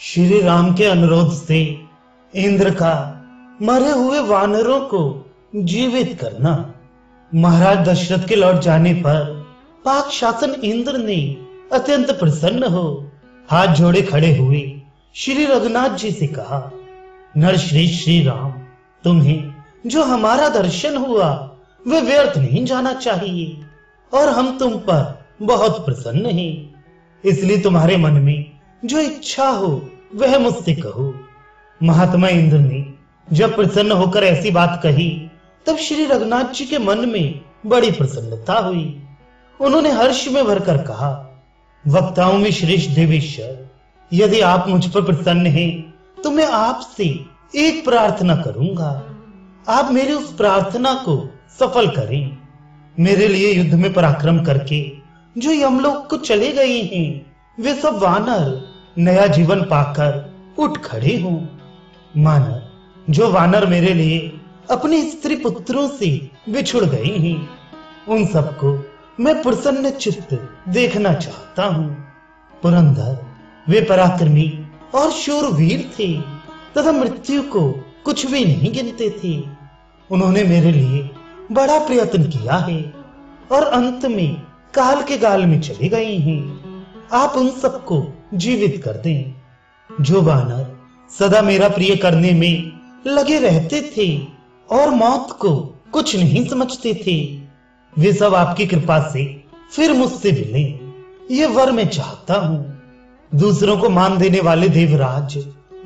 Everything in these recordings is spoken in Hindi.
श्री राम के अनुरोध से इंद्र का मरे हुए वानरों को जीवित करना। महाराज दशरथ के लौट जाने पर पाक शासन इंद्र ने अत्यंत प्रसन्न हो हाथ जोड़े खड़े हुए श्री रघुनाथ जी से कहा, नरश्रेष्ठ श्री राम, तुम्हें जो हमारा दर्शन हुआ वह व्यर्थ नहीं जाना चाहिए और हम तुम पर बहुत प्रसन्न हैं। इसलिए तुम्हारे मन में जो इच्छा हो वह मुझसे कहो। महात्मा इंद्र ने जब प्रसन्न होकर ऐसी बात कही तब श्री रघुनाथ जी के मन में बड़ी प्रसन्नता हुई। उन्होंने हर्ष में भरकर कहा, वक्ताओं में श्रेष्ठ देवेश्वर, यदि आप मुझ पर प्रसन्न हैं तो मैं आपसे एक प्रार्थना करूंगा। आप मेरी उस प्रार्थना को सफल करें। मेरे लिए युद्ध में पराक्रम करके जो यमलोक को चले गए हैं वे सब वानर नया जीवन पाकर उठ खड़े हों। मानव जो वानर मेरे लिए अपने स्त्री पुत्रों से बिछुड़ गए हैं उन सबको मैं प्रसन्न चित्त देखना चाहता हूँ। पुरंदर वे पराक्रमी और शूरवीर थे तथा मृत्यु को कुछ भी नहीं गिनते थे। उन्होंने मेरे लिए बड़ा प्रयत्न किया है और अंत में काल के गाल में चले गए हैं। आप उन सबको जीवित कर दें। जो वानर सदा मेरा प्रिय करने में लगे रहते थे और मौत को कुछ नहीं समझते थे वे सब आपकी कृपा से फिर मुझसे मिलें, ये वर मैं चाहता हूँ। दूसरों को मान देने वाले देवराज,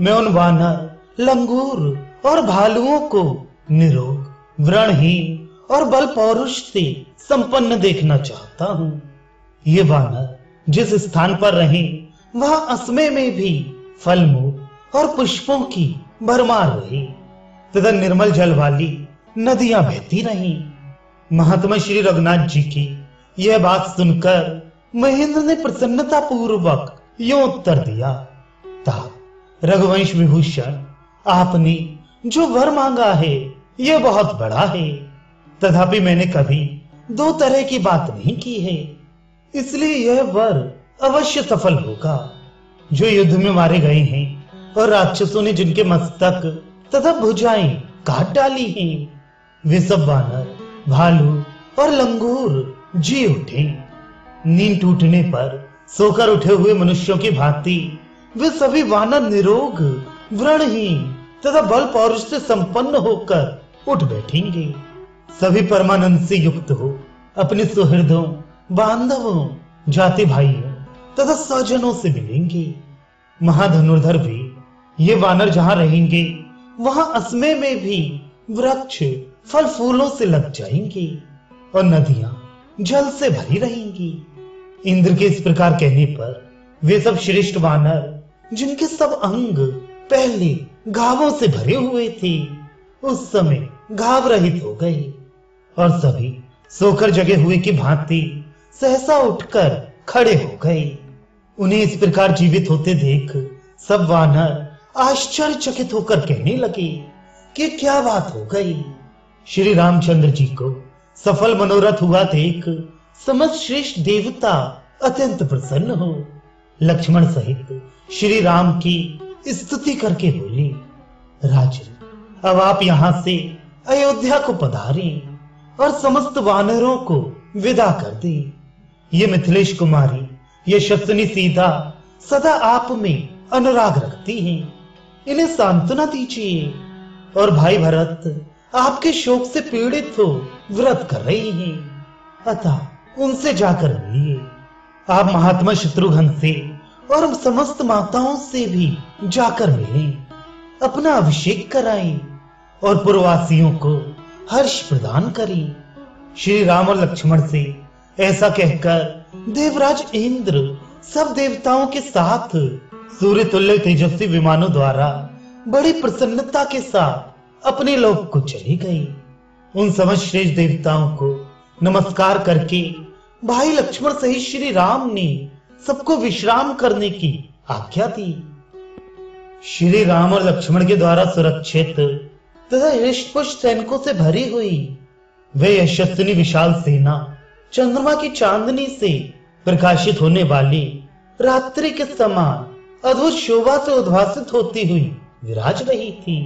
मैं उन वानर, लंगूर और भालुओं को निरोग, व्रणहीन और बल पौरुष से संपन्न देखना चाहता हूँ। ये वानर जिस स्थान पर रहें वहां असमय में भी फल मूल और पुष्पों की भरमार रहे तथा निर्मल जल वाली नदियां बहती रहें। महात्मा श्री रघुनाथ जी की यह बात सुनकर महेंद्र ने प्रसन्नता पूर्वक यूं उत्तर दिया, रघुवंश विभूषण, आपने जो वर मांगा है यह बहुत बड़ा है, तथापि मैंने कभी दो तरह की बात नहीं की है, इसलिए यह वर अवश्य सफल होगा। जो युद्ध में मारे गए हैं और राक्षसों ने जिनके मस्तक तथा भुजाएं काट डाली हैं वे सब वानर, भालू और लंगूर जी उठे। नींद टूटने पर सोकर उठे हुए मनुष्यों की भांति वे सभी वानर निरोग, व्रणहीन तथा बल पौरुष से संपन्न होकर उठ बैठेंगे। सभी परमानंद से युक्त हो अपने सुहृदों, बांधवों, जाति भाइयों तथा स्वजनों से मिलेंगे। महाधनुर्धर भी ये वानर जहां रहेंगे वहां असमय में भी वृक्ष फल फूलों से लग जाएंगे और नदियां जल से भरी रहेंगी। इंद्र के इस प्रकार कहने पर वे सब श्रेष्ठ वानर, जिनके सब अंग पहले घावों से भरे हुए थे, उस समय घाव रहित हो गए और सभी सोकर जगे हुए की भांति सहसा उठकर खड़े हो गए। उन्हें इस प्रकार जीवित होते देख सब वानर आश्चर्यचकित होकर कहने लगे कि क्या बात हो गई। श्री रामचंद्र जी को सफल मनोरथ हुआ देख समस्त श्रेष्ठ देवता अत्यंत प्रसन्न हो लक्ष्मण सहित श्री राम की स्तुति करके बोले, राजन, अब आप यहाँ से अयोध्या को पधारें और समस्त वानरों को विदा कर दे। ये मिथिलेश कुमारी यशस्विनी सीता सदा आप में अनुराग रखती हैं, इन्हें सांत्वना दीजिए। और भाई भरत आपके शोक से पीड़ित हो व्रत कर रही हैं, अतः उनसे जाकर मिलिए। आप महात्मा शत्रुघ्न से और समस्त माताओं से भी जाकर मिलें, अपना अभिषेक कराएं और पुरवासियों को हर्ष प्रदान करें। श्री राम और लक्ष्मण से ऐसा कहकर देवराज इंद्र सब देवताओं के साथ सूर्य तुल्य तेजस्वी विमानों द्वारा बड़ी प्रसन्नता के साथ अपने लोक को चले गए। उन समस्त श्रेष्ठ देवताओं को नमस्कार करके भाई लक्ष्मण सहित श्री राम ने सबको विश्राम करने की आज्ञा दी। श्री राम और लक्ष्मण के द्वारा सुरक्षित तथा हृष्टपुष्ट सैनिकों से भरी हुई वे यशस्विनी विशाल सेना चंद्रमा की चांदनी से प्रकाशित होने वाली रात्रि के समान अद्भुत शोभा से उद्भासित होती हुई विराज रही थी।